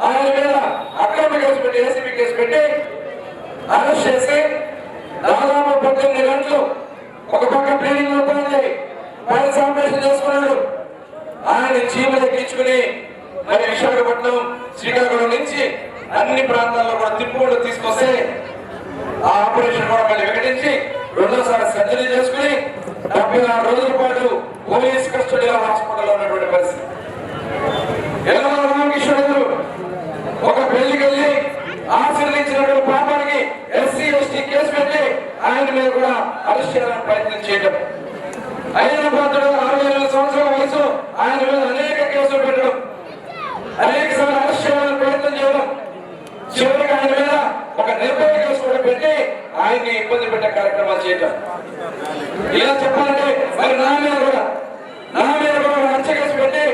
ఆయన మీద అక్రమ కేసు పెట్టి ఏసీబీ కేసు పెట్టి అరెస్ట్ చేసి దాదాపు 18 గంటలు ఒక పక్క ప్లేనింగ్ అవుతుంది, పైన ఆపరేషన్ చేసుకున్నాడు. ఆయన చీమలు ఎక్కించుకుని మరి విశాఖపట్నం శ్రీకాకుళం నుంచి అన్ని ప్రాంతాల్లో కూడా తిప్పుకుంటూ తీసుకొస్తే ఆ ఆపరేషన్ కూడా మళ్ళీ వికటించి రెండోసారి సర్జరీ చేసుకుని 74 రోజుల పాటు పోలీస్ కస్టడీలో హాస్పిటల్లో ఉన్నటువంటి పరిస్థితి. యనమల రామకృష్ణుడు ఒక పెళ్లికి వెళ్ళి ఆశీర్వదించినటువంటి పాపానికి ఎస్సీ ఎస్టీ కేసు పెట్టి ఆయన మీద కూడా అరెస్ట్ చేయాలని ప్రయత్నం చేయడం, అయిన పాత్రుడు 67 సంవత్సరాల వయసు ఆయన మీద అనేక కేసులు పెట్టడం, అనేక సార్లు అరెస్ట్ చేయాలని ప్రయత్నం చేయడం, చివరికి ఆయన మీద ఒక నిర్భయ కేసు కూడా పెట్టి ఆయన్ని ఇబ్బంది పెట్టే కార్యక్రమాలు చేయడం. ఇలా చెప్పాలంటే మరి నా మీద కూడా హత్య కేసు పెట్టి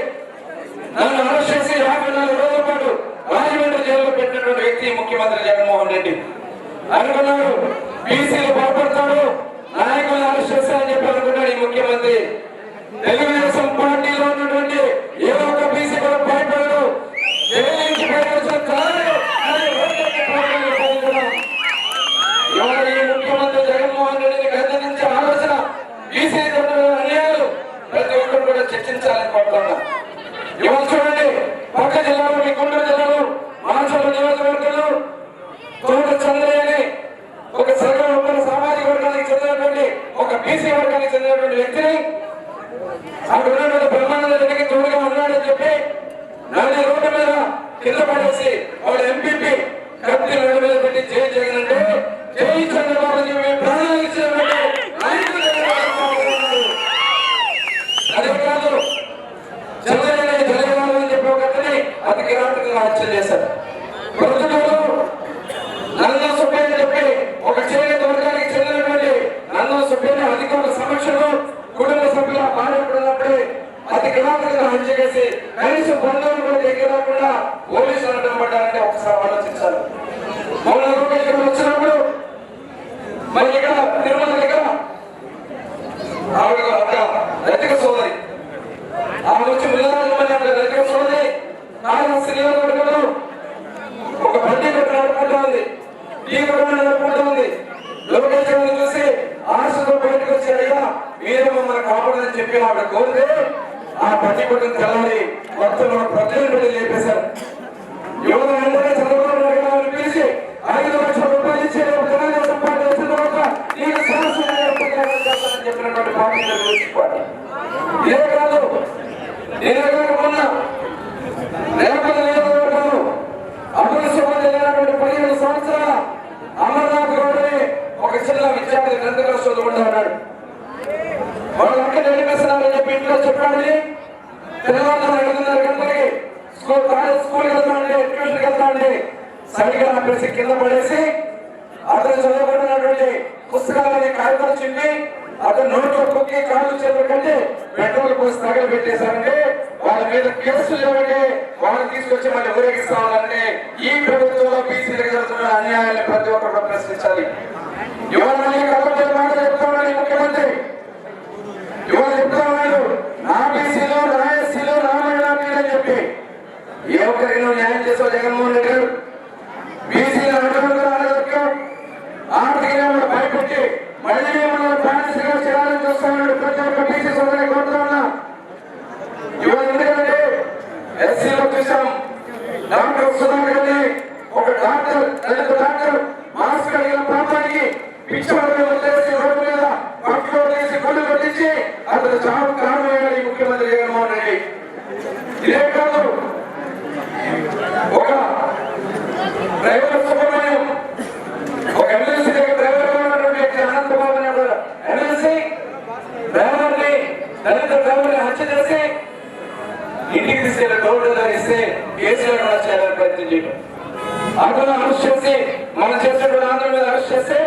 నన్ను అరెస్ట్ చేసి 54 రోజుల పాటు రాజమండ్రి జైల్లో పెట్టినటువంటి వ్యక్తి ముఖ్యమంత్రి జగన్మోహన్ రెడ్డి. అనుకున్నాడు బీసీలు బాగుపడతాడు, నాయకులను అరెస్ట్ చేస్తారని చెప్పి అనుకున్నాడు ఈ ముఖ్యమంత్రి. తెలుగుదేశం పార్టీలో ఉన్నటువంటి ఏదో ఒక బీసీ కూడా భయపడదు, జైలు నుంచి ఇవాళ ఈ ముఖ్యమంత్రి జగన్మోహన్ రెడ్డిని గద్దెదించే ఆలోచన బీసీ అన్యాయాలు ప్రతి ఒక్కరు కూడా చర్చించాలని కోరుతున్నా. ఇవాళ చూడండి, పక్క జిల్లాలో మీ గుంటూరు జిల్లాలో మాచర్ల నియోజకవర్గంలో తోట చంద్రయ్యని ఒక సర్వ సామాజిక వర్గానికి చెందినటువంటి ఒక బీసీ వర్గానికి చెందినటువంటి వ్యక్తిని అక్కడ ఉన్నటువంటి బ్రహ్మానంద రెడ్డికి తోడుగా ఉన్నాడని చెప్పి నడి రోడ్డు మీద కింద పడేసి వాడు ఎంపీపీ కత్తి రోడ్డు మీద పెట్టి జై జగన్ అంటే జై చంద్రబాబు ప్రాణాలు ఇచ్చినటువంటి అదే కాదు చంద్రయ్య జలవాలని చెప్పి ఒకరిని అతి కిరాటకంగా హత్య చేశారు. ప్రజలు నన్ను సుబ్బయ్య చెప్పి ఒక చేనేత వర్గానికి చెందినటువంటి నన్ను సుబ్బయ్య అధికారుల సమక్షంలో కుటుంబ సభ్యుల బాధపడినప్పుడే అతి కిరాటకంగా హత్య చేసి కనీసం బంధువులు కూడా దగ్గర రాకుండా పోలీసులు అడ్డం పడ్డారంటే ఒకసారి ఆలోచించాలి. మౌన లోకేష్ వచ్చినప్పుడు మరి ఇక్కడ తిరుమల దగ్గర ఆవిడ రతిక సోదరి ఆమె వచ్చి మిల్లరాజు రతిక సోదరి శ్రీవర్గంలో ఒక బండి నడుపుకుంటా ఉంది, టీ కూడా నడుపుకుంటా ఉంది. లోకేష్ చూసి ఆశతో బయటకు వచ్చి అయ్యా మీరే మమ్మల్ని కాపాడని చెప్పి ఆవిడ కోరితే ఆ బండి కొట్టిన తెల్లారి మొత్తం ప్రజలు పెట్టి లేపేశారు. యువత వెంటనే చంద్రబాబు నాయుడు గారిని పిలిచి 5 లక్షల రూపాయలు ఇచ్చే తెలుగుదేశం పార్టీ వచ్చిన తర్వాత నీకు సమస్యని చెప్పినటువంటి పార్టీ పార్టీ. ఇదే కాదు, మొన్న రేపటి నియోజకవర్గంలో అభివృద్ధి జరిగినటువంటి 15 సంవత్సరాల అమర్నాథ్ గౌడ్ని ఒక చిన్న విద్యార్థి గ్రంథకలు చదువుకుంటా ఉన్నాడు. వాళ్ళు అక్కడ నడిపిస్తున్నారని చెప్పి ఇంట్లో చెప్పాడు. తెలంగాణ 5:30 గంటలకి స్కూల్కి వెళ్తామండి, ట్యూషన్కి వెళ్తామండి, సరిగ్గా ఆపేసి కింద పడేసి అతను చదువుకుంటున్నటువంటి పుస్తకాలని కాగితాలు చింపి అతను నోట్లో కుక్కి కాళ్ళు చేతులు కంటే పెట్రోల్ పోసి తగలు పెట్టేశారంటే వాళ్ళ మీద కేసులు ఇవ్వండి, వాళ్ళని తీసుకొచ్చి మళ్ళీ ఊరేగిస్తామంటే ఈ ప్రభుత్వంలో బీసీలకు జరుగుతున్న అన్యాయాన్ని ప్రతి ఒక్కరు ప్రశ్నించాలి. ఇవాళ కాబట్టి మాట చెప్తామని ముఖ్యమంత్రి ఇవాళ చెప్తా ఉన్నాడు, నా బీసీలో నా ఎస్సీలో నా మైనార్టీలు అని చెప్పి ఏ ఒక్కరికి నువ్వు న్యాయం చేసావు జగన్మోహన్ రెడ్డి గారు? బీసీలు ఆర్థికంగా భయపెట్టి మళ్ళీ మనం బానిసగా చేయాలని చూస్తామన్నాడు. ప్రతి ఒక్క బీసీ సోదరుని కోరుతా ఉన్నా. ఇవాళ ఎందుకంటే ఎస్సీలో చూసాం, డాక్టర్ సుధాకర్ని ఒక డాక్టర్ మాస్క్ కలిగిన ప్రాంతానికి పిచ్చివాడిని వదిలేసి రోడ్డు మీద పట్టులో వదిలేసి గుళ్ళు కొట్టించి అతను చావు కారణమయ్యాడు ఈ ముఖ్యమంత్రి జగన్మోహన్ రెడ్డి. ఇదే కాదు, ఒక డ్రైవర్ సుబ్రహ్మణ్యం ఒక ఎమ్మెల్సీ దగ్గర డ్రైవర్ ఉన్నటువంటి వ్యక్తి అనంతబాబు ఎమ్మెల్సీ డ్రైవర్ని దళిత డ్రైవర్ని హత్య చేసి ఇంటికి తీసుకెళ్లి గౌరవ ఇస్తే కేసీఆర్ కూడా చేయాలని ప్రయత్నం చేయడం, అతను అరెస్ట్ చేసి మనం చేసినటువంటి ఆంధ్ర మీద అరెస్ట్ చేస్తే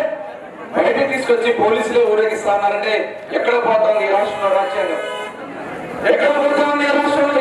బయటకు తీసుకొచ్చి పోలీసులు ఊరేగిస్తానంటే ఎక్కడ పోతుంది ఈ రాష్ట్రంలో రాజ్యాంగం? ఎక్కడ పోతుంది ఈ రాష్ట్రంలో